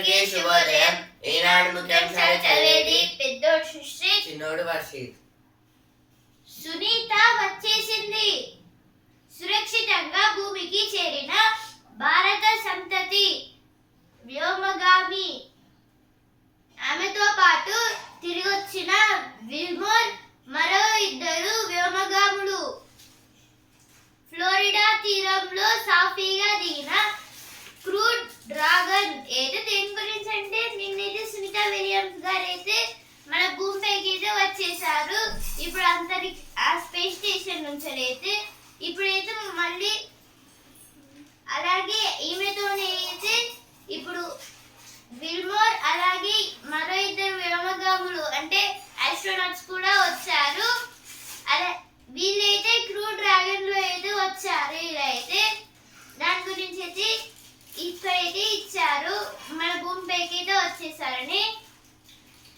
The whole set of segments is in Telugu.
అందరికీ శుభోదయం. ఈనాడు ముఖ్యాంశాలు చదివేది పెద్దోడు సృష్టి, చిన్నోడు వర్షిత్. సునీత వచ్చేసింది. సురక్షితంగా భూమికి చేరిన భారత సంతతి వ్యోమగామి. ఆమెతో పాటు తిరిగొచ్చిన విల్మోర్ మరో ఇద్దరు వ్యోమగాములు. ఫ్లోరిడా తీరంలో సాఫీగా దిగిన క్రూ డ్రాగన్. అయితే దేని గురించి అంటే నిన్నైతే సునీత విలియమ్స్ గారు అయితే మన భూమిపైకి అయితే వచ్చేసారు. ఇప్పుడు ఆ స్పేస్ స్టేషన్ నుంచి అయితే ఇప్పుడైతే మళ్ళీ అలాగే ఈమెతోనే అయితే ఇప్పుడు విల్మోర్ అలాగే మరో ఇద్దరు వ్యోమగాములు అంటే ఆస్ట్రోనాట్స్ కూడా వచ్చారు. అలా వీళ్ళైతే క్రూ డ్రాగన్ లో అయితే వచ్చారు. ఇలా అయితే దాని గురించి అయితే ఇక్కడైతే ఇచ్చారు, మన భూమిపైకి అయితే వచ్చేసారని.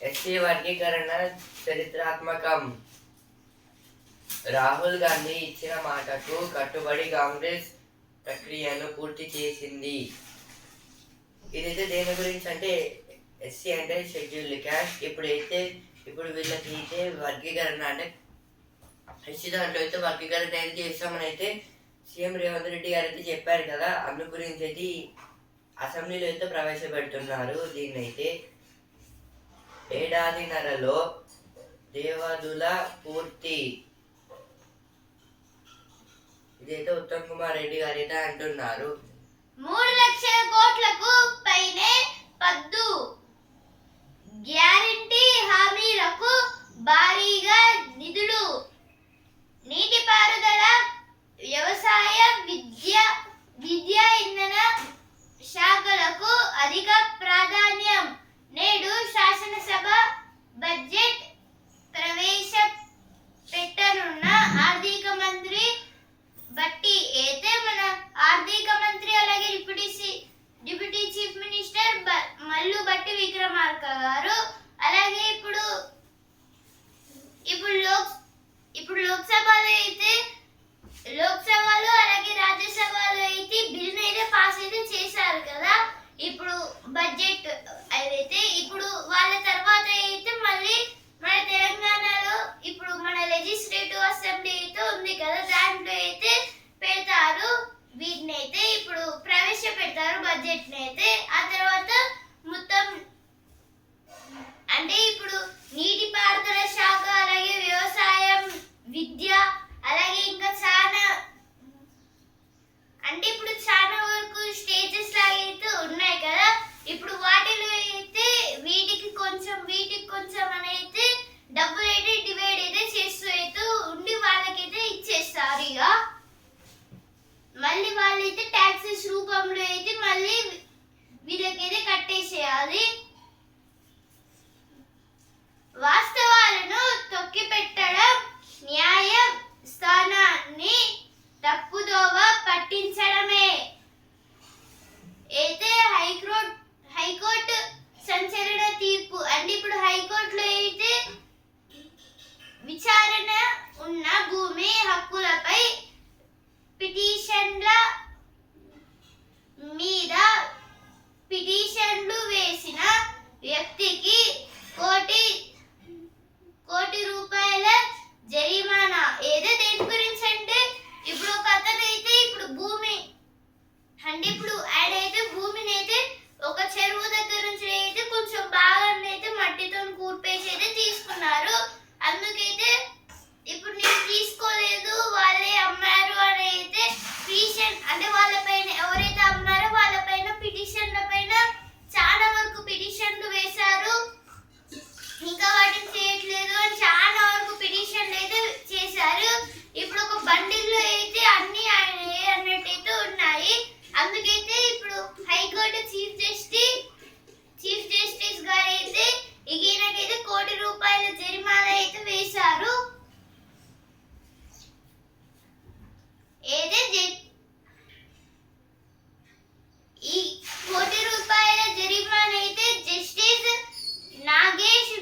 ఎస్సీ వర్గీకరణ చరిత్రాత్మకం. రాహుల్ గాంధీ ఇచ్చిన మాటకు కట్టుబడి కాంగ్రెస్ ప్రక్రియను పూర్తి చేసింది. ఇదైతే దేని గురించి అంటే ఎస్సీ అంటే షెడ్యూల్డ్ క్యాస్ట్. ఇప్పుడు వీళ్ళకి అయితే వర్గీకరణ అంటే ఎస్సీ దాంట్లో అయితే వర్గీకరణ అయితే చేస్తామని అయితే సీఎం రేవంత్ రెడ్డి గారు అయితే చెప్పారు కదా. అందు గురించి అయితే అసెంబ్లీలో అయితే ప్రవేశపెడుతున్నారు. దీన్ని అయితే ఏడాదిన్నరలో దేవాదుల పూర్తి. ఇదైతే ఉత్తమ్ కుమార్ రెడ్డి గారు అయితే అంటున్నారు. 3 లక్షల కోట్లకు పైనే పద్దు. గ్యారంటీ హామీలకు భారీగా నిధులు. నీటిపారుదల, వ్యవసాయ, విద్య ఇంధన శాఖలకు అధిక ప్రాధాన్యం. నేడు శాసనసభ బడ్జెట్ ప్రవేశపెట్టనున్న ఆర్థిక మంత్రి బట్టి అయితే మన ఆర్థిక మంత్రి అలాగే డిప్యూటీ చీఫ్ మినిస్టర్ మల్లు బట్టి విక్రమార్క గారు అలాగే ఇప్పుడు లోక్సభలో అలాగే రాజ్యసభలో అయితే బిల్ అయితే పాస్ అయితే చేశారు కదా. ఇప్పుడు బడ్జెట్ అయితే ఇప్పుడు వాళ్ళ తర్వాత అయితే మళ్ళీ మన తెలంగాణలో ఇప్పుడు మన లెజిస్లేటివ్ అసెంబ్లీ అయితే ఉంది కదా, దాంట్లో అయితే పెడతారు. వీటిని అయితే ఇప్పుడు ప్రవేశపెడతారు బడ్జెట్ ని అయితే. ఆ తర్వాత మొత్తం అంటే ఇప్పుడు నీటిపారుదల శాఖ అలాగే వ్యవసాయం, విద్య అలాగే ఇంకా చాలా అంటే ఇప్పుడు చాలా వరకు స్టేజెస్ లాగా అయితే ఉన్నాయి కదా. ఇప్పుడు వాటిలో అయితే వీటికి కొంచెం అని అయితే డబ్బులు అయితే డివైడ్ అయితే చేస్తూ అయితే ఉండి వాళ్ళకైతే ఇచ్చేస్తారు. ఇక మళ్ళీ వాళ్ళైతే ట్యాక్సెస్ రూపంలో అయితే మళ్ళీ వీళ్ళకైతే కట్టేసేయాలి. వాస్తవాలను తొక్కిపెట్టడం, న్యాయ స్థానాన్ని తప్పుదోవ పట్టించడమే. అయితే హైకోర్టు సంచలన తీర్పు. అంటే ఇప్పుడు హైకోర్టులో అయితే విచారణ ఉన్న భూమి హక్కులపై పిటిషన్ల మీద పిటిషన్లు వేసిన వ్యక్తికి కోటి రూపాయల జరిమానా. ఏదో దేని గురించి అంటే ఇప్పుడు ఒక అతను అయితే ఇప్పుడు భూమి అంటే ఇప్పుడు ఆడైతే భూమిని అయితే ఒక చెరువు దగ్గర నుంచి అయితే కొంచెం బాగా అయితే మట్టితో కూర్పేసి అయితే తీసుకున్నారు. అందుకైతే ఇప్పుడు నేను తీసుకోలేదు వాళ్ళే అమ్మారు అని అయితే పిటిషన్ అంటే వాళ్ళపైన ఎవరైతే అమ్మారో వాళ్ళపైన పిటిషన్ల పైన చాలా వరకు పిటిషన్లు వేశారు. ఇంకా వాటిని చేయట్లేదు అని చాలా వరకు పిటిషన్లు అయితే చేశారు. ఇప్పుడు ఒక బండిల్లో అయితే అన్ని అన్నట్టయితే ఉన్నాయి. అందుకైతే ఇప్పుడు హైకోర్టు చీఫ్ జస్టిస్ గారు అయితే ఈయనకైతే కోటి రూపాయల జరిమానా అయితే వేశారు. ఈ కోటి రూపాయల జరిమానా అయితే జస్టిస్ నాగేష్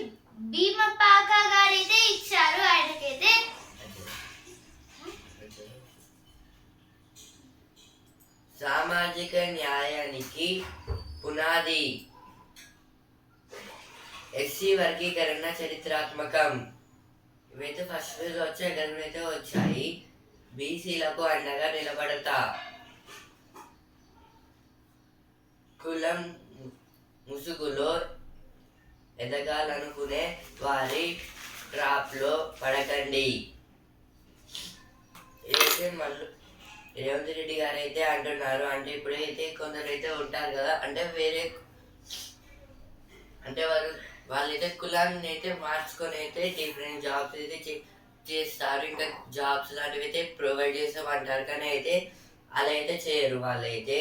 భీమపాక గారు అయితే ఇచ్చారు. ఆయనకైతే సామాజిక న్యాయానికి పునాది. ఎస్సీ వర్గీకరణ చరిత్రాత్మకం. ఇవైతే ఫస్ట్ పేజ్ వచ్చాయి, అయితే వచ్చాయి. బీసీలకు అండగా నిలబడతా. కులం ముసుగులో ఎదగాలనుకునే వారి ట్రాప్లో పడకండి. ఇదైతే మళ్ళీ రేవంత్ రెడ్డి గారు అయితే అంటున్నారు. అంటే ఇప్పుడైతే కొందరు అయితే ఉంటారు కదా, అంటే వేరే అంటే వాళ్ళైతే కులాన్ని అయితే మార్చుకొని అయితే డిఫరెంట్ జాబ్స్ అయితే చేస్తారు. ఇంకా జాబ్స్ లాంటివి అయితే ప్రొవైడ్ చేస్తామంటారు, కానీ అయితే అలా అయితే చేయరు. వాళ్ళైతే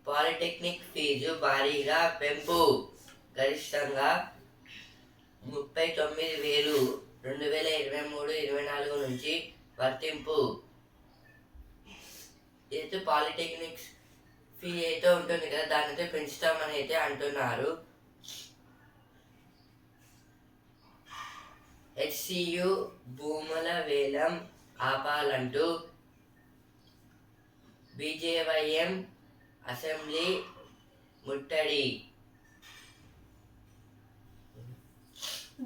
పాలిటెక్నిక్ ఫీజు భారీగా పెంపు, గరిష్టంగా 39,000 2023-24 నుంచి వర్తింపు. అయితే పాలిటెక్నిక్ ఫీ అయితే ఉంటుంది కదా, దాన్ని అయితే పెంచుతామని అయితే అంటున్నారు. హెచ్సియు భూముల వేలం ఆపాలంటూ బీజేవైఎం అసెంబ్లీ ముట్టడి.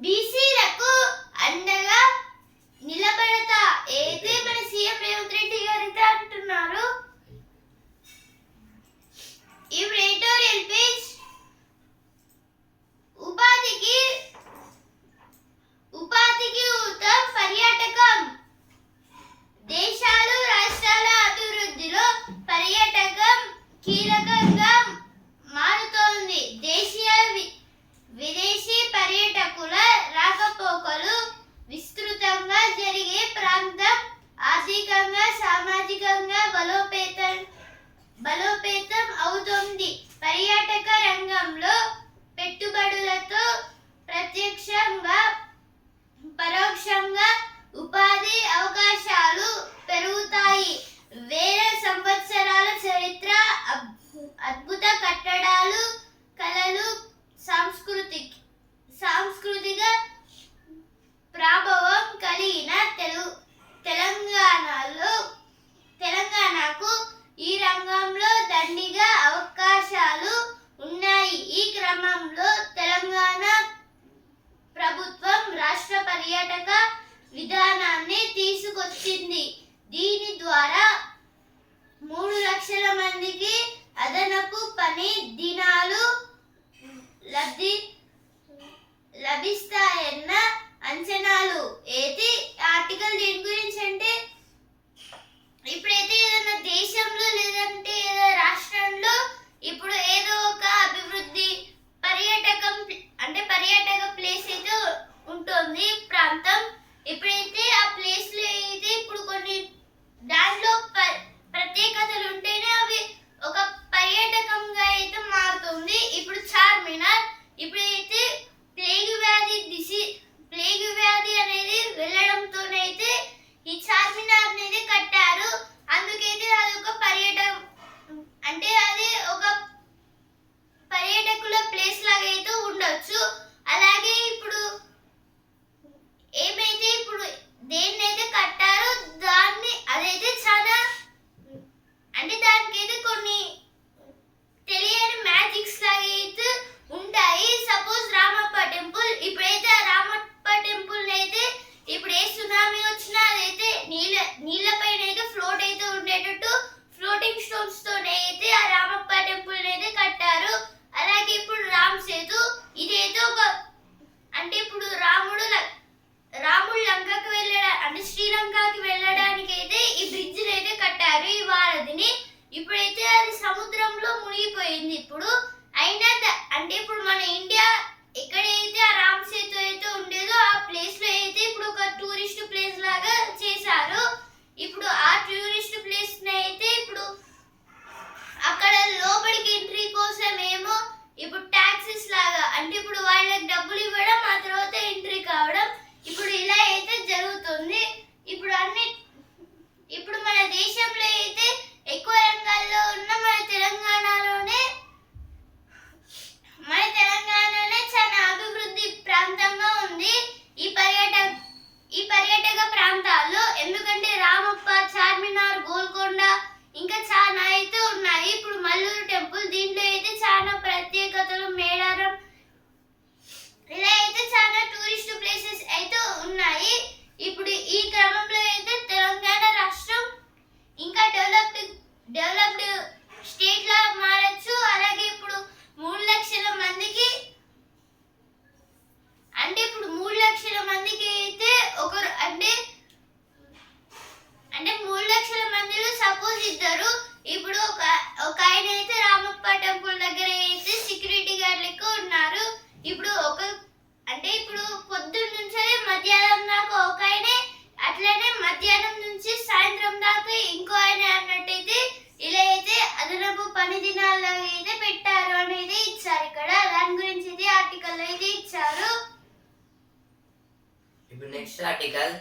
బీసీలకు అండగా నిలబడతా ఏదే మన సీఎం రేవంత్ రెడ్డి గారు అయితే అంటున్నారు. ఇప్పుడు ఎడిటోరియల్ పేజ్ ఉపాధికి ఊతం పర్యాటకం. దేశాలు రాష్ట్రాల అభివృద్ధిలో పర్యాటకం కీలకంగా మారుతోంది. దేశీయ విదేశీ పర్యాటకుల రాకపోకలు విస్తృతంగా జరిగే ప్రాంతం ఆర్థికంగా సామాజికంగా బలోపేతం అవుతోంది. పర్యాటక రంగంలో పెట్టుబడులతో ప్రత్యక్షంగా పరోక్షంగా ఉపాధి అవకాశాలు పెరుగుతాయి. వేల సంవత్సరాల చరిత్ర, అద్భుత కట్టడాలు, కళలు, సాంస్కృతిక ప్రభావం కలిగిన తెలంగాణకు ఈ రంగంలో దండిగా అవకాశాలు ఉన్నాయి. ఈ క్రమంలో తెలంగాణ ప్రభుత్వం రాష్ట్ర పర్యాటక విధానాన్ని తీసుకొచ్చింది. దీని ద్వారా 3 లక్షల మందికి అదనపు పని దినాలు లభిస్తాయన్న అంచనాలు. అయితే ఆర్టికల్ దేని గురించి అంటే, ఇప్పుడైతే ఏదైనా దేశంలో లేదంటే రాష్ట్రంలో ఇప్పుడు ఏదో ఒక అభివృద్ధి పర్యాటక ప్లేస్ అయితే ఉంటుంది ప్రాంతం. ఇప్పుడైతే ఆ ప్లేస్ లో అయితే ఇప్పుడు కొన్ని దాంట్లో ప్రత్యేకతలు ఉంటేనే అవి ఒక పర్యాటకంగా అయితే మారుతుంది. ఇప్పుడు చార్మినార్ ఇప్పుడైతే ప్లేగు వ్యాధి అనేది వెళ్ళడంతోనైతే ఈ చార్మినార్ అనేది కట్టారు. అందుకైతే అది ఒక పర్యాటకుల ప్లేస్ లాగా అయితే ఉండొచ్చు. అలాగే ఇప్పుడు ఏమైతే ఇప్పుడు దేన్నైతే కట్టారో అదైతే చాలా దానికైతే కొన్ని తెలియని మ్యాజిక్స్ లాగా అయితే ఉంటాయి. సపోజ్ రామప్ప టెంపుల్, ఇప్పుడైతే ఆ రామప్ప టెంపుల్ అయితే ఇప్పుడు ఏ సునామీ వచ్చినా అదైతే నీళ్ళపైన అయితే ఫ్లోట్ అయితే ఉండేటట్టు ఫ్లోటింగ్ స్టోన్స్ తోనైతే ఆ రామప్ప టెంపుల్ అయితే కట్టారు. అలాగే ఇప్పుడు రామ్ సేతు, ఇదైతే ఇప్పుడు రాముడు లంకకి శ్రీలంకకి వెళ్ళడానికి అయితే ఈ బ్రిడ్జ్ అయితే కట్టారు, ఈ వారధిని. ఇప్పుడైతే అది సముద్రంలో మునిగిపోయింది. ఇప్పుడు అయినా ఇప్పుడు మన ఇండియా ఎక్కడైతే ఆ రామ్ సేతు అయితే ఉండేదో ఆ ప్లేస్ లో అయితే ఇప్పుడు ఒక టూరిస్ట్ ప్లేస్ లాగా చేశారు. ఇప్పుడు ఆ టూరిస్ట్ ప్లేస్ అయితే ఇప్పుడు అక్కడ లోపలికి ఎంట్రీ కోసం ఏమో ఇప్పుడు టాక్సీస్ లాగా ఇప్పుడు వాళ్ళకి డబ్బులు ఇవ్వడం, ఆ తర్వాత ఎంట్రీ కావడం, ఇప్పుడు ఇలా అయితే జరుగుతుంది. ఇప్పుడు మన దేశంలో అయితే ఎక్కువ రంగాల్లో ఉన్న మన తెలంగాణలోనే చాలా అభివృద్ధి ప్రాంతంగా ఉంది ఈ పర్యాటక ప్రాంతాల్లో. ఎందుకంటే రామప్ప, చార్మినార్, గోల్కొండ ఇంకా చాలా అయితే ఉన్నాయి. ఇప్పుడు మల్లూరు టెంపుల్, దీంట్లో అయితే చాలా ఇప్పుడు నెక్స్ట్ ఆర్టికల్,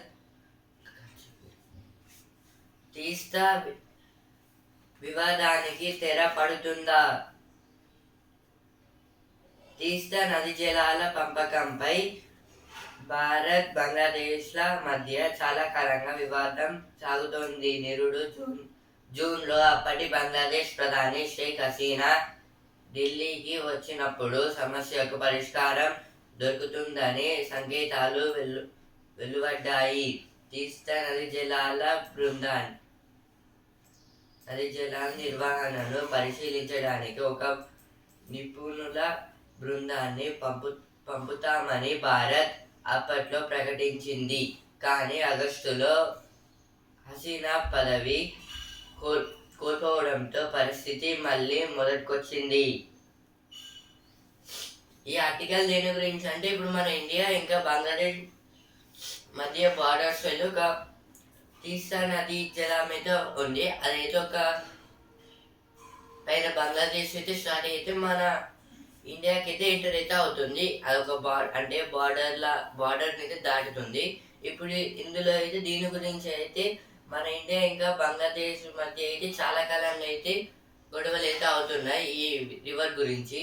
తీస్తా వివాదానికి తెర పడుతుందా? తీస్తా నది జలాల పంపకంపై భారత్ బంగ్లాదేశ్ల మధ్య చాలా కాలంగా వివాదం సాగుతోంది. నిరుడు జూన్లో అప్పటి బంగ్లాదేశ్ ప్రధాని షేక్ హసీనా ఢిల్లీకి వచ్చినప్పుడు సమస్యకు పరిష్కారం దొరుకుతుందని సంకేతాలు వెలువడ్డాయి. తీస్తా నది జలాల నిర్వహణను పరిశీలించడానికి ఒక నిపుణుల బృందాన్ని పంపుతామని భారత్ అప్పట్లో ప్రకటించింది. కానీ ఆగస్టులో హసీనా పదవి కోల్పోవడంతో పరిస్థితి మళ్ళీ మొదటికొచ్చింది. ఈ ఆర్టికల్ దేని గురించి అంటే, ఇప్పుడు మన ఇండియా ఇంకా బంగ్లాదేశ్ మధ్య బార్డర్స్ ఒక తీస్తా నది జలం అయితే ఉంది. అదైతే ఒక పైన బంగ్లాదేశ్ అయితే స్టార్ట్ అయితే మన ఇండియాకి అయితే ఎంటర్ అయితే అవుతుంది. అదొక బార్డర్ అయితే దాటుతుంది. ఇప్పుడు ఇందులో అయితే దీని గురించి అయితే మన ఇండియా ఇంకా బంగ్లాదేశ్ మధ్య అయితే చాలా కాలంగా అయితే గొడవలు అయితే అవుతున్నాయి ఈ రివర్ గురించి.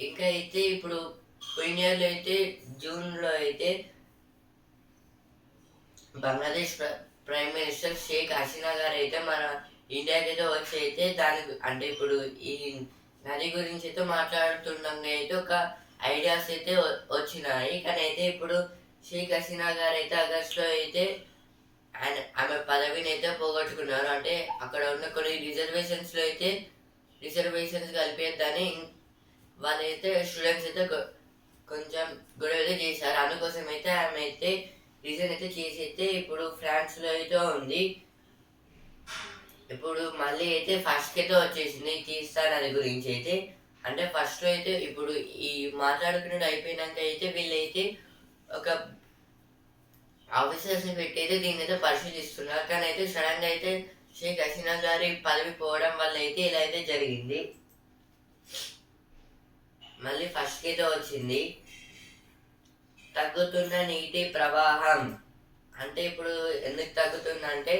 ఇంకా అయితే ఇప్పుడు పోయిన ఇయర్లో అయితే జూన్లో అయితే బంగ్లాదేశ్ ప్రైమ్ మినిస్టర్ షేక్ హసీనా గారు అయితే మన ఇండియాకి అయితే వచ్చి అయితే దానికి అంటే ఇప్పుడు ఈ నది గురించి అయితే మాట్లాడుతుండగా అయితే ఒక ఐడియాస్ అయితే వచ్చినాయి. కానీ అయితే ఇప్పుడు షేక్ హసీనా గారు అయితే ఆగస్టులో అయితే ఆమె పదవిని అయితే పోగొట్టుకున్నారు. అంటే అక్కడ ఉన్న కొన్ని రిజర్వేషన్స్ కలిపేద్దని వాళ్ళైతే స్టూడెంట్స్ అయితే కొంచెం గొడవ అయితే చేశారు. అందుకోసం అయితే ఆమె అయితే రీజన్ అయితే చేసి అయితే ఇప్పుడు ఫ్రాన్స్లో అయితే ఉంది. ఇప్పుడు మళ్ళీ అయితే ఫస్ట్ అయితే వచ్చేసింది తీస్తా నది గురించి అయితే. అంటే ఫస్ట్లో అయితే ఇప్పుడు ఈ మాట్లాడుకునేది అయిపోయినాక అయితే వీళ్ళైతే ఒక ఆఫీసర్స్ని పెట్టి అయితే దీన్ని అయితే పరిశీలిస్తున్నారు. కానీ అయితే సడన్గా అయితే షేక్ హసీనా గారి పదవి పోవడం వల్ల అయితే ఇలా అయితే జరిగింది. మళ్ళీ ఫస్ట్ అయితే వచ్చింది. తగ్గుతున్న నీటి ప్రవాహం అంటే ఇప్పుడు ఎందుకు తగ్గుతుందంటే,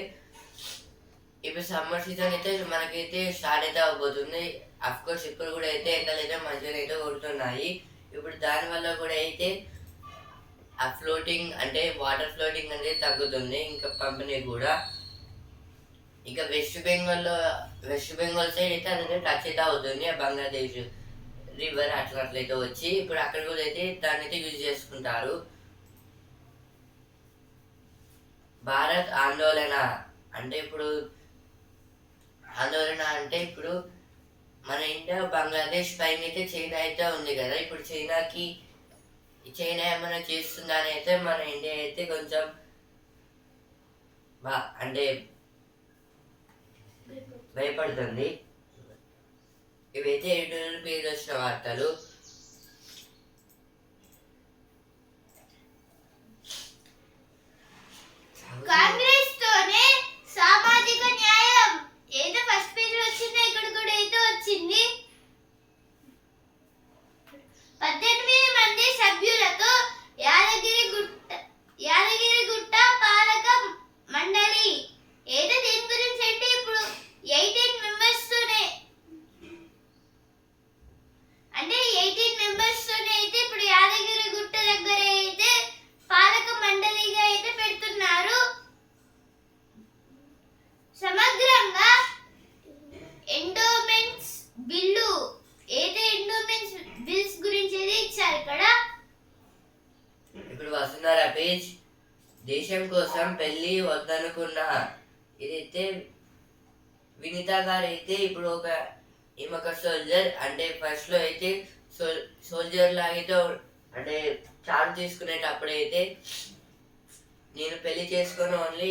ఇప్పుడు సమ్మర్ సీజన్ అయితే మనకైతే స్టార్ట్ అయితే అవబోతుంది. అఫ్కోర్స్ ఇప్పుడు కూడా అయితే ఎండలు అయితే మంచిగా అయితే కొడుతున్నాయి. ఇప్పుడు దానివల్ల కూడా అయితే ఆ ఫ్లోటింగ్ అంటే వాటర్ ఫ్లోటింగ్ అనేది తగ్గుతుంది. ఇంకా పంపిణీ కూడా ఇంకా వెస్ట్ బెంగాల్ సైడ్ అయితే అదైతే టచ్ అయితే అవుతుంది. బంగ్లాదేశ్ రివర్ అట్లయితే వచ్చి ఇప్పుడు అక్కడ కూడా అయితే దాన్ని అయితే యూజ్ చేసుకుంటారు. భారత్ ఆందోళన అంటే ఇప్పుడు ఇప్పుడు మన ఇండియా బంగ్లాదేశ్ పైన అయితే చైనా అయితే ఉంది కదా. ఇప్పుడు చైనా ఏమైనా చేస్తుందా అని అయితే మన ఇండియా అయితే కొంచెం అంటే భయపడుతుంది. ఇవైతే ఎడిటోరియల్ పేజ్ వచ్చిన వార్తలు. కాంగ్రెస్ తోనే సామాజిక న్యాయం ఏదో ఫస్ట్ పేజ్ వచ్చింది, ఇక్కడ కూడా అయితే వచ్చింది. 18 మంది సభ్యులతో యాదగిరిగుట్ట పాలక మండలి ఏదో దీని గురించి అంటే ఇప్పుడు 18 మెంబర్స్ తోనే అయితే ఇప్పుడు యాదగిరిగుట్ట దగ్గర అయితే పాలక మండలిగా అయితే పెడుతున్నారు. సమగ్రంగా ఎండోమెంట్స్ బిల్లు ఏదో ఎండోమెంట్స్ బిల్స్ గురించి అయితే ఇచ్చారు ఇక్కడ. ఇప్పుడు వస్తున్నారా పేజ్, దేశం కోసం పెళ్లి వద్దనుకున్నా ఇదైతే వినీత గారు అయితే ఇప్పుడు ఒక సోల్జర్ అంటే ఫస్ట్ లో అయితే సోల్జర్ లాగైతే అంటే చార్జ్ తీసుకునేటప్పుడు అయితే నేను పెళ్లి చేసుకొని ఓన్లీ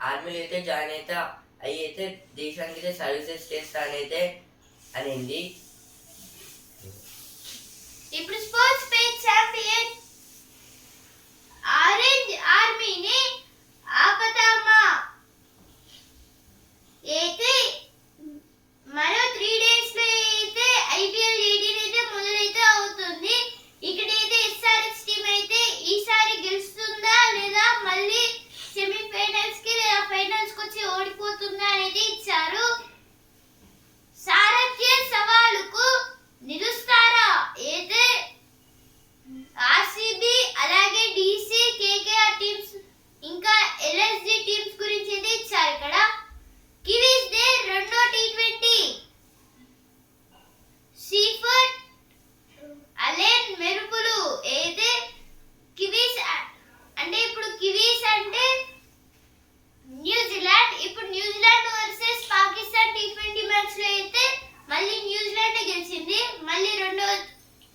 ఆర్మీలో అయితే జాయిన్ అయితే దేశానికి అయితే సర్వీసెస్ చేస్తానైతే అనింది. ఇప్పుడు స్పోర్ట్స్ పేజ్ ఛాంపియన్ ఆరెంజ్ ఆర్మీని ఆపతామా అయితే మరో 3 days లో అయితే IPL 18 అయితే మొదలైతే అవుతుంది. ఇక్కడైతే SRH టీం అయితే ఈసారి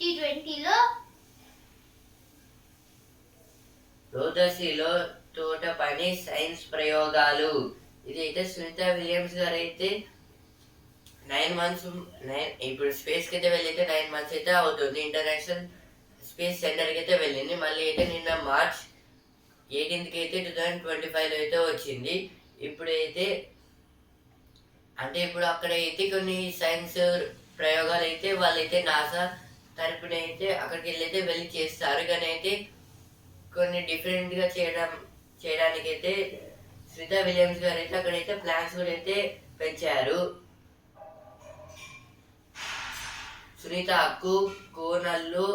2020లో రోదసిలో తోట పని సైన్స్ ప్రయోగాలు. ఇదైతే సునీత విలియమ్స్ గారు అయితే 9 months ఇప్పుడు స్పేస్ కి అయితే వెళ్ళైతే 9 months అయితే అవుతుంది. ఇంటర్నేషనల్ స్పేస్ సెంటర్ కి అయితే వెళ్ళింది. మళ్ళీ అయితే నిన్న మార్చ్ 18కి అయితే 2025లో అయితే వచ్చింది. ఇప్పుడైతే అంటే ఇప్పుడు అక్కడ అయితే కొన్ని సైన్స్ ప్రయోగాలు అయితే వాళ్ళైతే నాసా తరపున అయితే అక్కడికి వెళ్ళి చేస్తారు. కానీ అయితే కొన్ని డిఫరెంట్గా చేయడానికి అయితే సునీత విలియమ్స్ గారు అయితే అక్కడైతే ప్లాన్స్ కూడా అయితే పెంచారు. సునీత హక్కు కోనల్లో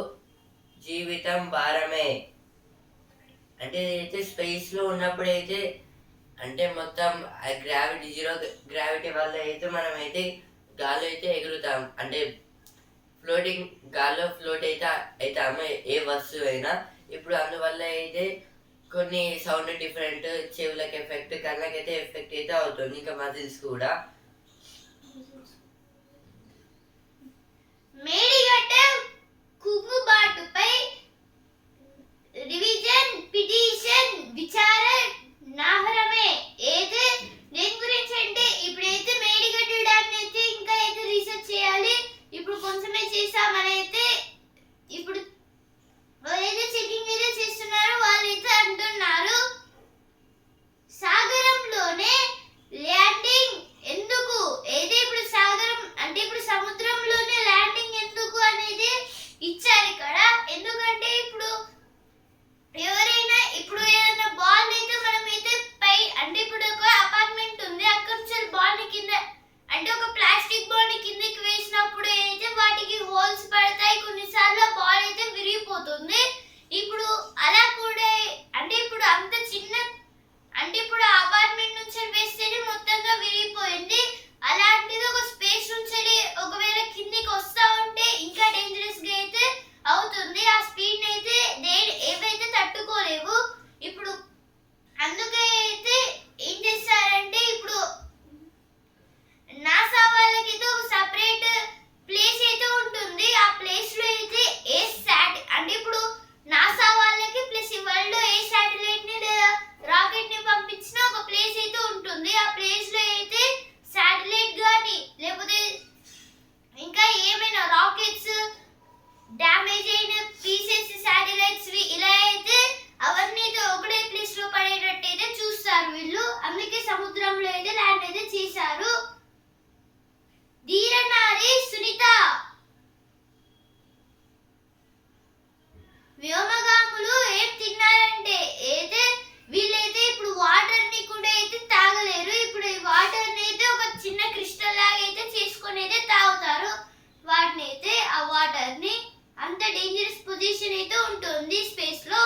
జీవితం భారమే. అంటే అయితే స్పేస్లో ఉన్నప్పుడు అయితే అంటే మొత్తం జీరో గ్రావిటీ వల్ల అయితే మనం అయితే గాల్లో అయితే ఎగురుతాం. అంటే గాల్లో ఫ్లోట్ అయితే అవుతాము ఏ వస్తువు అయినా. ఇప్పుడు అందువల్ల అయితే కొన్ని సౌండ్ డిఫరెంట్, చెవులకు ఎఫెక్ట్, కళ్ళకైతే ఎఫెక్ట్ అయితే అవుతుంది, ఇంకా మజిల్స్ కూడా. మేడిగడ్డ కుంగుబాటుపై రివిజన్ పిటిషన్ విచారణార్హమే. అయితే దేని గురించి అంటే ఇప్పుడైతే మేడిగడ్డ డ్యామ్ అయితే ఇంకా అయితే రీసెర్చ్ చేయాలి. ఇప్పుడు కొంచెమే చేసామని అయితే ఇప్పుడు వాళ్ళైతే చెకింగ్ అయితే చేస్తున్నారు. వాళ్ళైతే అంటున్నారు సాగరంలోనే ల్యాండింగ్ ఎందుకు, అయితే ఇప్పుడు సాగరం అంటే ఇప్పుడు సముద్రంలోనే ల్యాండింగ్ ఎందుకు అనేది ఇచ్చారు ఇక్కడ. ఎందుకంటే ఇప్పుడు ఎవరైనా ఇప్పుడు ఏదైనా బాల్ అయితే మనం అయితే పై అంటే ఇప్పుడు ఒక అపార్ట్మెంట్ ఉంది, అక్కడ నుంచి బాల్ కింద అంటే ఒక ప్లాస్టిక్ బాల్ కిందకి వేసినప్పుడు అయితే వాటికి హోల్స్ పడతాయి, కొన్నిసార్లు బాల్ అయితే విరిగిపోతుంది. ఇప్పుడు అలా కూడా అంటే ఇప్పుడు అంత చిన్న అంటే ఇప్పుడు అపార్ట్మెంట్ నుంచి వేస్తేనే మొత్తంగా విరిగిపోయింది. అలాంటిది ఒక స్పేస్ నుంచి ఒకవేళ కిందికి వస్తా ఉంటే ఇంకా డేంజరస్ గా అయితే అవుతుంది. ఆ స్పీడ్ అయితే ఏవైతే తట్టుకోలేవు. ఇప్పుడు అందుకే అయితే ఏం చేస్తారంటే ఇప్పుడు నాసా వాళ్ళకి ఒక సపరేట్ ప్లేస్ అయితే ఉంటుంది. ఆ ప్లేస్ లో అయితే ఏ అంటే ఇప్పుడు నాసా వాళ్ళకి ప్లస్ వరల్డ్ లో ఏ శాటిలైట్ ని రాకెట్ ని పంపించిన ఒక ప్లేస్ అయితే ఉంటుంది. ఆ ప్లేస్ లో అయితే శాటిలైట్ గాని లేకపోతే ఇంకా ఏమైనా రాకెట్స్ డ్యామేజ్ అయిన పీసెస్ శాటిలైట్స్ ఇలా అయితే అవన్నీ అయితే ఒకటే ప్లేస్ లో పడేటట్టు అయితే చూస్తారు వీళ్ళు. అందుకే సముద్రంలో అయితే ల్యాండ్ అయితే చేశారు. ధీరనారి సునీత వ్యోమగాములు ఏం తిన్నారంటే అయితే వీళ్ళైతే ఇప్పుడు వాటర్ ని కూడా అయితే తాగలేరు. ఇప్పుడు ఈ వాటర్ ని అయితే ఒక చిన్న క్రిస్టల్ లాగా అయితే చేసుకొని అయితే తాగుతారు. వాటిని అయితే ఆ వాటర్ ని అంత డేంజరస్ పొజిషన్ అయితే ఉంటుంది స్పేస్ లో.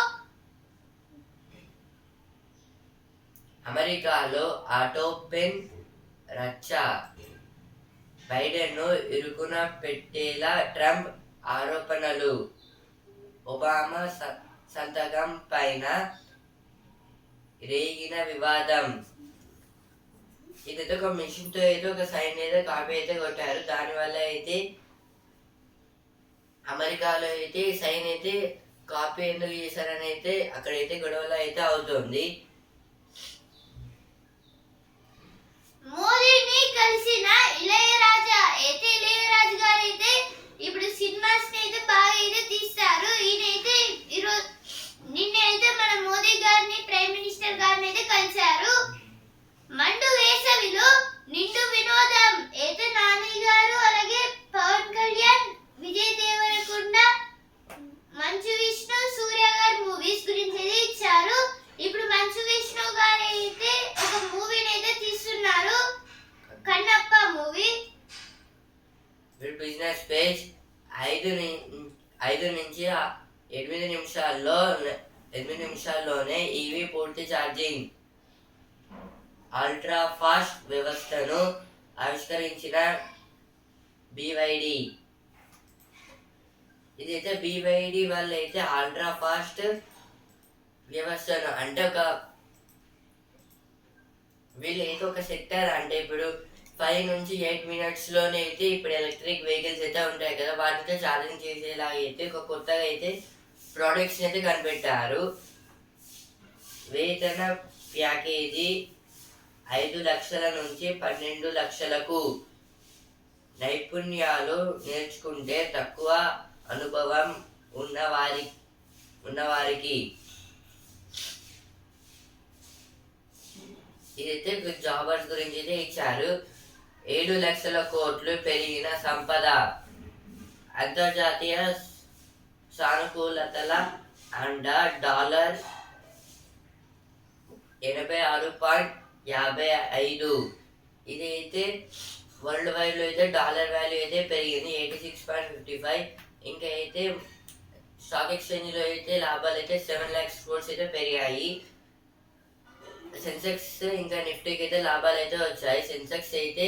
అమెరికాలో ఆటోపెన్ రచ్చ, బైడెన్ ను ఇరుకున పెట్టేలా ట్రంప్ ఆరోపణలు, ఒబామా సంతకం పైన రేగిన వివాదం. ఇదైతే ఒక మిషన్ తో అయితే ఒక సైన్ అయితే కాపీ అయితే కొట్టారు. దానివల్ల అయితే అమెరికాలో అయితే సైన్ అయితే కాపీ ఎందుకు చేశారని అయితే అక్కడైతే గొడవలు అయితే అవుతుంది. మోదీని కలిసిన ఇళయరాజా అయితే ఇళయరాజు గారు అయితే ఇప్పుడు సినిమాస్ ని అయితే బాగా అయితే తీస్తారు. ఈయనైతే ఈరోజు నిన్న అయితే మన మోదీ గారిని ప్రైమ్ మినిస్టర్ గారిని అయితే కలిశారు. మండు వేసవిలో నిండు వినోదం అయితే నాని గారు అలాగే పవన్ కళ్యాణ్, విజయ్ దేవరకొండ, మంచు విష్ణు, సూర్య గారి మూవీస్ గురించి అయితే ఇచ్చారు. ఇప్పుడు మంచు విష్ణు గారు అయితే ఒక మూవీని అయితే తీస్తున్నారు, కన్నప్ప మూవీ. బిజినెస్ పేజ్ 5 నుంచి 8 నిమిషాల్లోనే ఈవీ పూర్తి ఛార్జింగ్ అల్ట్రా ఫాస్ట్ వ్యవస్థను ఆవిష్కరించిన BYD. ఇదైతే BYD వాళ్ళు అయితే అల్ట్రా ఫాస్ట్ వ్యవస్థను అంటే వీళ్ళైతే ఒక సెక్టర్ అంటే ఇప్పుడు 5 నుంచి 8 మినిట్స్లోనే అయితే ఇప్పుడు ఎలక్ట్రిక్ వెహికల్స్ అయితే ఉంటాయి కదా, వాటితో ఛార్జింగ్ చేసేలా అయితే ఒక కొత్తగా అయితే ప్రోడక్ట్స్ అయితే కనిపెట్టారు. వేతన ప్యాకేజీ 5 లక్షల నుంచి 12 లక్షలకు. నైపుణ్యాలు నేర్చుకుంటే తక్కువ అనుభవం ఉన్నవారికి ఇదైతే జాబర్స్ గురించి అయితే ఇచ్చారు. 7 లక్షల కోట్లు పెరిగిన సంపద. అంతర్జాతీయ సానుకూలతల అండ $86.55. ఇదైతే వరల్డ్ వైడ్లో అయితే డాలర్ వాల్యూ అయితే పెరిగింది 86.55. ఇంకా అయితే స్టాక్ ఎక్స్చేంజ్లో అయితే లాభాలు అయితే 7 lakhs crores అయితే పెరిగాయి. సెన్సెక్స్ ఇంకా నిఫ్టీకి అయితే లాభాలు అయితే వచ్చాయి. సెన్సెక్స్ అయితే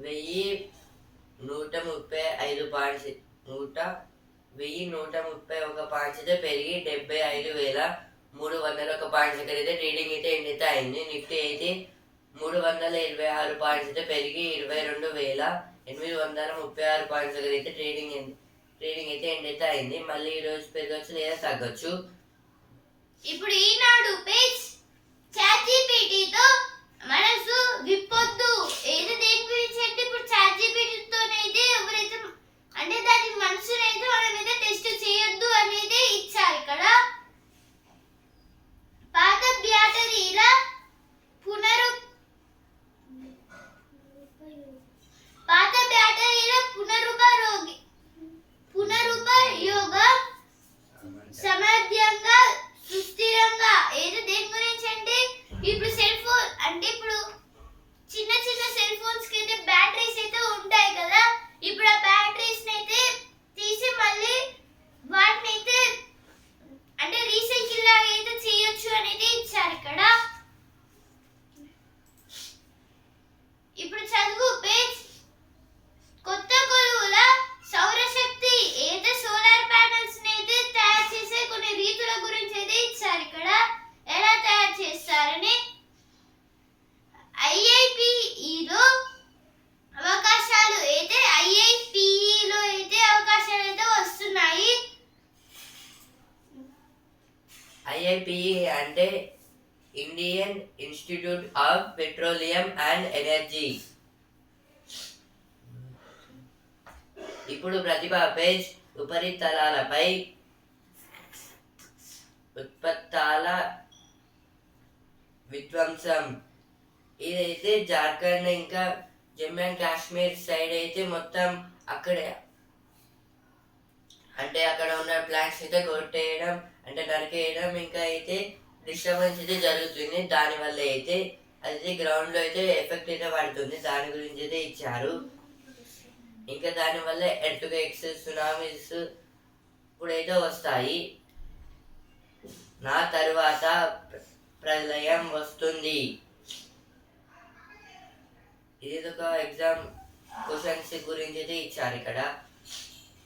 1135 పాయింట్స్ 1131 పాయింట్స్ అయితే పెరిగి 75,301 పాయింట్స్ దగ్గర అయితే ట్రేడింగ్ అయితే ఎండ్ అయితే అయింది. నిఫ్టీ అయితే 326 పాయింట్స్ అయితే పెరిగి 22,836 పాయింట్స్ దగ్గర అయితే ట్రేడింగ్ అయితే ఎండ్ అయితే అయింది. మళ్ళీ ఈ రోజు పెరగచ్చు లేదా తగ్గచ్చు. ఇప్పుడు ఈనాడు పేజ్ చాట్‌జీపీటీతో మనసు విప్పొద్దు. ఏదో దేని గురించి అంటే ఇప్పుడు చాట్‌జీపీటీతోనైతే ఎవరైతే అంటే దాని మనసునైతే మనమైతే టెస్ట్ చేయొద్దు అనేది ఇచ్చారు ఇక్కడ. పాత బ్యాటరీల పునరుపయోగం సమర్థంగా సుస్థిరంగా. ఏదో దేని గురించి అంటే ఇప్పుడు సెల్ ఫోన్ అంటే ఇప్పుడు చిన్న చిన్న సెల్ ఫోన్స్ కి అయితే బ్యాటరీస్ అయితే ఉంటాయి కదా, ఇప్పుడు ఆ బ్యాటరీస్ అయితే తీసి మళ్ళీ వాటిని అయితే అంటే రీసైకిల్ లాగా అయితే చేయొచ్చు అనేది ఇచ్చారు ఇక్కడ. ఇప్పుడు చదువు పేజ్. కొత్త కొలువుల సౌరశక్తి ఏదో సోలార్ ప్యానెల్స్ అయితే తయారు చేసే కొన్ని రీతుల గురించి అయితే ఇచ్చారు ఇక్కడ, ఎలా తయారు చేస్తారని. ఐఐపిఈలో అవకాశాలు అయితే వస్తున్నాయి. ఐఐపిఈ అంటే Indian institute of petroleum and energy. ఇప్పుడు ప్రతిభ పేజ్. ఉపరితలాలపై ఉత్పత్తాల విధ్వంసం. ఇదైతే జార్ఖండ్ ఇంకా జమ్మూ అండ్ కాశ్మీర్ సైడ్ అయితే మొత్తం అక్కడే అంటే అక్కడ ఉన్న ప్లాంట్స్ అయితే కొట్టేయడం అంటే నరికేయడం ఇంకా అయితే డిస్టర్బెన్స్ అయితే జరుగుతుంది. దానివల్ల అయితే అయితే గ్రౌండ్లో అయితే ఎఫెక్ట్ అయితే పడుతుంది. దాని గురించి అయితే ఇచ్చారు. ఇంకా దానివల్ల ఎర్త్క్వేక్స్ సునామీస్ ఇప్పుడైతే వస్తాయి. నా తరువాత ప్రళయం వస్తుంది. ఇది ఒక ఎగ్జామ్ క్వశ్చన్స్ గురించి అయితే ఇచ్చారు ఇక్కడ.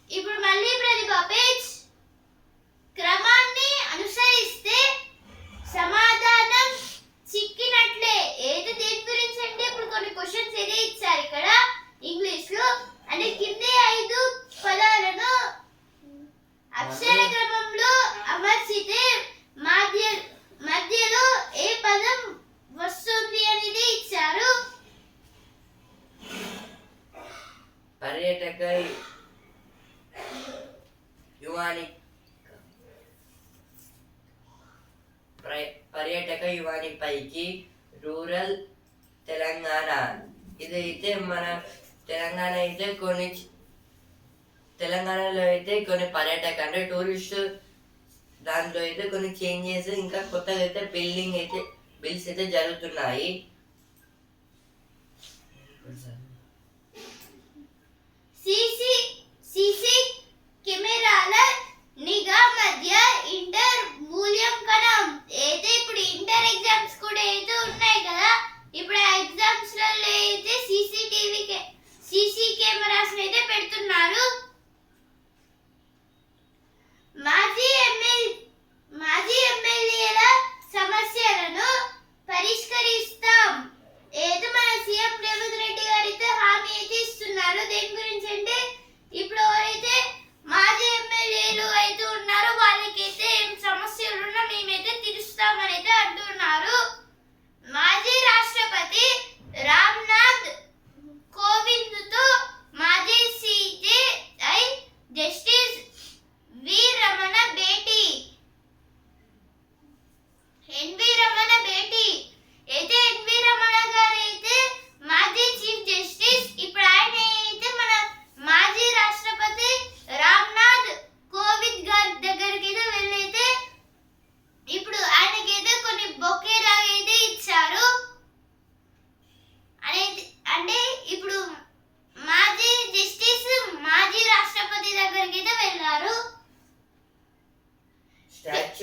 ఇప్పుడు మళ్ళీ ప్రతిభ పేజ్. క్రమాన్ని అనుసరిస్తే సమాధానం చిక్కినట్లే. ఏది దేని గురించి అంటే ఇప్పుడు కొన్ని క్వశ్చన్స్ అయితే ఇచ్చారు ఇక్కడ ఇంగ్లీష్ లో. అంటే కింది 5 పదాలను అక్షర క్రమంలో అమర్చితే మధ్యలో ఏ పదం వస్తుంది అనేది ఇచ్చారు. పర్యాటక యువానిపైకి రూరల్ తెలంగాణ. ఇదైతే మన తెలంగాణలో అయితే కొన్ని పర్యాటక అంటే టూరిస్ట్ దాంట్లో అయితే కొన్ని చేంజెస్ ఇంకా కొత్తగా అయితే బిల్స్ అయితే జరుగుతున్నాయి. సీసీ కెమెరాల నిఘా మధ్య ఇంటర్ మూల్యాంకనం. అయితే ఇప్పుడు ఇంటర్ ఎగ్జామ్స్ కూడా అయితే ఉన్నాయి కదా, ఇప్పుడు ఆ ఎగ్జామ్స్ లలో అయితే సీసీ కెమెరాస్ అయితే పెడుతున్నారు. మాజీ ఎమ్మెల్యేల సమస్యలను పరిష్కరిస్తాం. ఏదో మన CM Revanth Reddy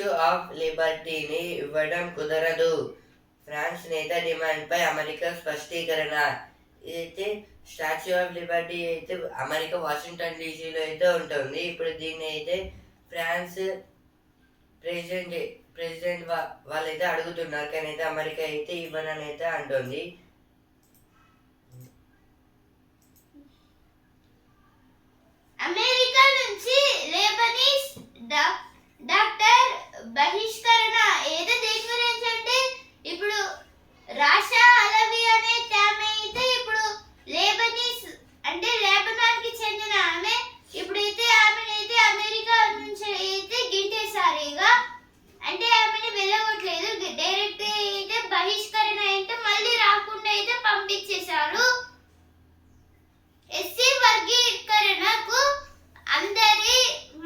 statue of లిబర్టీని ఇవ్వడం కుదరదు. ఫ్రాన్స్ నేత డిమాండ్పై అమెరికా స్పష్టీకరణ. ఇదైతే స్టాచ్యూ ఆఫ్ లిబర్టీ అయితే అమెరికా వాషింగ్టన్ డీసీలో అయితే ఉంటుంది. ఇప్పుడు దీన్ని అయితే ఫ్రాన్స్ ప్రెసిడెంట్ వాళ్ళైతే అడుగుతున్నారు, కానీ అయితే అమెరికా అయితే ఇవ్వనని అయితే అంటుంది. అమెరికా నుంచి లెబనీస్ డాక్టర్ బహిష్కరణ. ఏదో దేని గురించి అంటే ఇప్పుడు రాషా అలవి అనే ఆమె అయితే ఇప్పుడు లెబనీస్ అంటే లెబనాన్ కి చెందిన ఆమె ఇప్పుడైతే ఆమెనైతే అమెరికా నుంచి అయితే గింటేశారు. ఇక అంటే ఆమెని వెళ్ళగొట్టలేదు, డైరెక్ట్ అయితే బహిష్కరణ అయితే మళ్ళీ రాకుండా అయితే పంపించేశారు. ఎస్సీ వర్గీకరణకు అందరి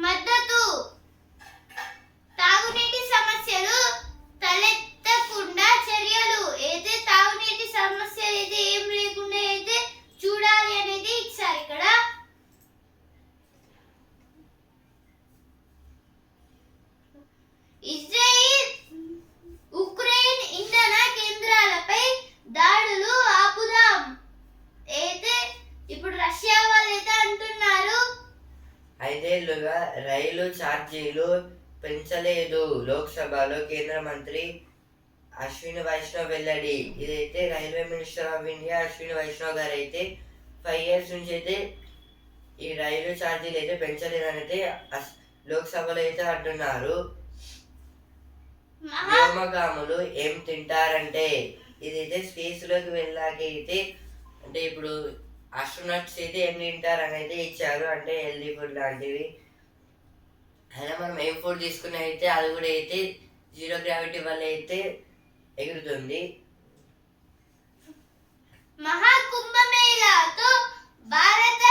మద్దతు. తాగునీటి సమస్యలు తలెత్తకుండా చర్యలు. అయితే తాగునీటి సమస్యలు అయితే ఏం లేకుండా అయితే చూడాలి అనేది ఇచ్చారు ఇక్కడ. ఇజ్రాయిల్ ఉక్రెయిన్ ఇంధన కేంద్రాలపై దాడులు ఆపుదాం అయితే ఇప్పుడు రష్యా వాళ్ళు అయితే అంటున్నారు. 5 ఏళ్లుగా రైలు ఛార్జీలు పెంచలేదు. లోక్సభలో కేంద్ర మంత్రి అశ్విని వైష్ణవ్ వెల్లడి. ఇదైతే railway minister of India Ashwini Vaishnaw గారు అయితే 5 years నుంచి అయితే ఈ రైలు ఛార్జీలు అయితే పెంచలేదని అయితే లోక్సభలో అయితే అంటున్నారు. వ్యోమగాములు ఏం తింటారంటే ఇదైతే స్పేస్ లోకి వెళ్ళాక అయితే అంటే ఇప్పుడు ఆస్ట్రోనట్స్ అయితే ఏం తింటారు అని అయితే ఇచ్చారు, అంటే హెల్దీ ఫుడ్ లాంటివి. అయినా మనం ఏం ఫుడ్ తీసుకుని అయితే అది కూడా అయితే 0 gravity వల్ల అయితే ఎగురుతుంది. మహాకుంభమేళాతో భారత